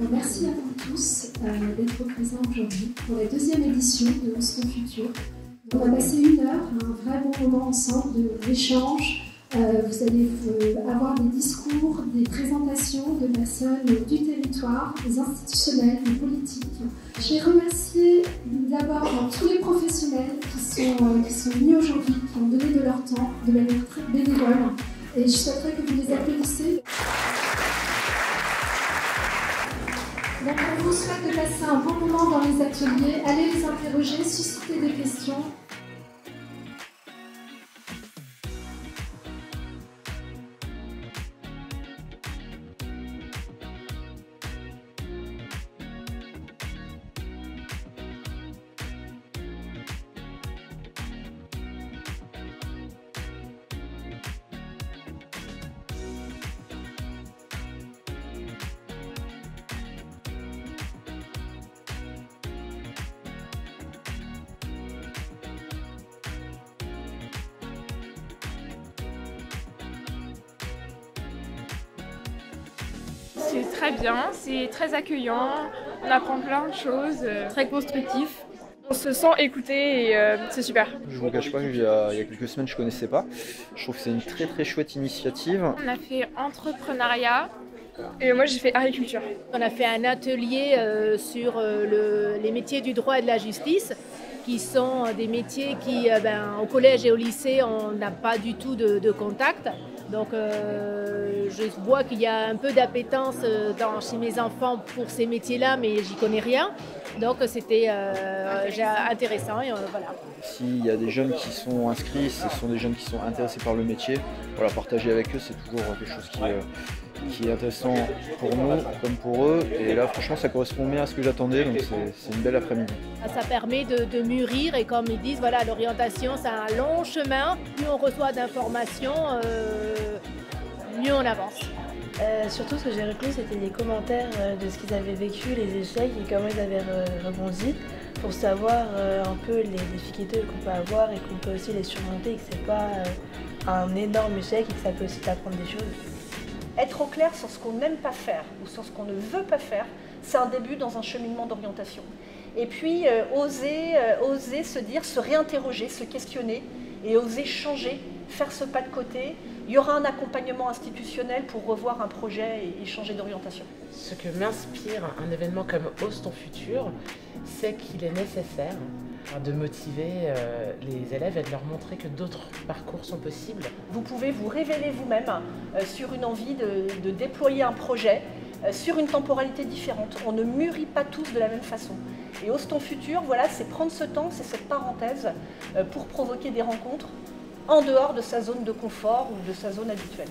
Merci à vous tous d'être présents aujourd'hui pour la deuxième édition de Ose ton futur. On a passé 1 heure, un vrai bon moment ensemble d'échange. Vous allez avoir des discours, des présentations de personnes du territoire, des institutionnels, des politiques. Je vais remercier d'abord tous les professionnels qui sont venus aujourd'hui, qui ont donné de leur temps de manière très bénévole. Et je souhaiterais que vous les applaudissiez. Donc on vous souhaite de passer un bon moment dans les ateliers, allez les interroger, susciter des questions. C'est très bien, c'est très accueillant, on apprend plein de choses, très constructif. On se sent écouté et c'est super. Je ne vous cache pas qu'il y a quelques semaines je ne connaissais pas. Je trouve que c'est une très chouette initiative. On a fait entrepreneuriat et moi j'ai fait agriculture. On a fait un atelier sur les métiers du droit et de la justice, qui sont des métiers qui, au collège et au lycée, on n'a pas du tout de contact. Donc je vois qu'il y a un peu d'appétence chez mes enfants pour ces métiers-là, mais j'y connais rien. Donc c'était intéressant et voilà. S'il y a des jeunes qui sont inscrits, ce sont des jeunes qui sont intéressés par le métier. Voilà, partager avec eux, c'est toujours quelque chose qui est intéressant pour nous comme pour eux. Et là, franchement, ça correspond bien à ce que j'attendais, donc c'est une belle après-midi. Ça permet de mûrir et comme ils disent, voilà, l'orientation, c'est un long chemin. Plus on reçoit d'informations, mieux on avance. Surtout, ce que j'ai retenu, c'était les commentaires de ce qu'ils avaient vécu, les échecs et comment ils avaient rebondi, pour savoir un peu les difficultés qu'on peut avoir et qu'on peut aussi les surmonter et que c'est pas un énorme échec et que ça peut aussi t'apprendre des choses. Être au clair sur ce qu'on n'aime pas faire ou sur ce qu'on ne veut pas faire, c'est un début dans un cheminement d'orientation. Et puis oser se dire, se réinterroger, se questionner et oser changer, faire ce pas de côté. Il y aura un accompagnement institutionnel pour revoir un projet et changer d'orientation. Ce que m'inspire un événement comme Ose ton futur, c'est qu'il est nécessaire de motiver les élèves et de leur montrer que d'autres parcours sont possibles. Vous pouvez vous révéler vous-même sur une envie de déployer un projet sur une temporalité différente. On ne mûrit pas tous de la même façon. Et Ose ton futur, voilà, c'est prendre ce temps, c'est cette parenthèse pour provoquer des rencontres en dehors de sa zone de confort ou de sa zone habituelle.